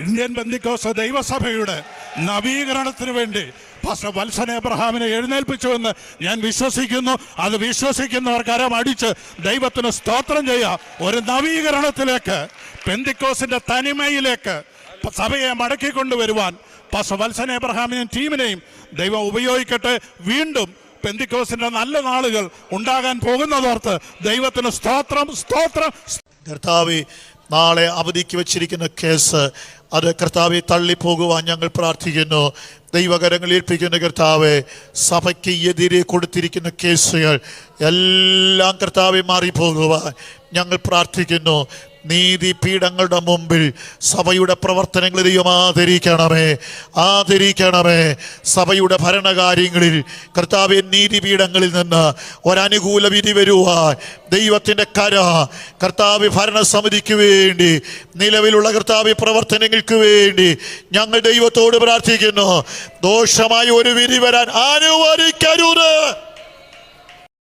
Indian പെന്തിക്കോസ്ത് ദൈവസഭയുടെ നവീകരണത്തിന് വേണ്ടി pastor Valsan എബ്രഹാമിനെ എഴുന്നേൽപ്പിച്ചുവെന്ന് ഞാൻ വിശ്വസിക്കുന്നു. അത് വിശ്വസിക്കുന്നവർ കരമടിച്ച് ദൈവത്തിന് സ്തോത്രം ചെയ്യാം. ഒരു നവീകരണത്തിലേക്ക്, പെന്തിക്കോസ്തിന്റെ തനിമയിലേക്ക് സഭയെ മടക്കിക്കൊണ്ടുവരുവാൻ പാസ്റ്റർ വത്സൻ എബ്രഹാമിനെയും ടീമിനെയും ദൈവം ഉപയോഗിക്കട്ടെ. വീണ്ടും പെന്തിക്കോസ്തിന്റെ നല്ല നാളുകൾ ഉണ്ടാകാൻ പോകുന്നതോർത്ത് ദൈവത്തിന് സ്തോത്രം സ്തോത്രം. കർത്താവേ, നാളെ അവധിക്ക് വെച്ചിരിക്കുന്ന കേസ് അത് കർത്താവെ തള്ളിപ്പോകുവാൻ ഞങ്ങൾ പ്രാർത്ഥിക്കുന്നു. ദൈവകരങ്ങൾ ഏൽപ്പിക്കുന്ന കർത്താവെ, സഭയ്ക്ക് എതിരെ കൊടുത്തിരിക്കുന്ന കേസുകൾ എല്ലാം കർത്താവെ മാറിപ്പോകുവാൻ ഞങ്ങൾ പ്രാർത്ഥിക്കുന്നു. നീതിപീഠങ്ങളുടെ മുമ്പിൽ സഭയുടെ പ്രവർത്തനങ്ങൾ ദൈവം ആദരിക്കണമേ. സഭയുടെ ഭരണകാര്യങ്ങളിൽ കർത്താവെ, നീതിപീഠങ്ങളിൽ നിന്ന് ഒരനുകൂല വിധി വരുവാൻ ദൈവത്തിൻ്റെ കർത്താവ് ഭരണസമിതിക്ക് വേണ്ടി, നിലവിലുള്ള കർത്താവ് പ്രവർത്തനങ്ങൾക്ക് വേണ്ടി ഞങ്ങൾ ദൈവത്തോട് പ്രാർത്ഥിക്കുന്നു. ദോഷമായ ഒരു വിധി വരാൻ അനുവദിക്കരുത്.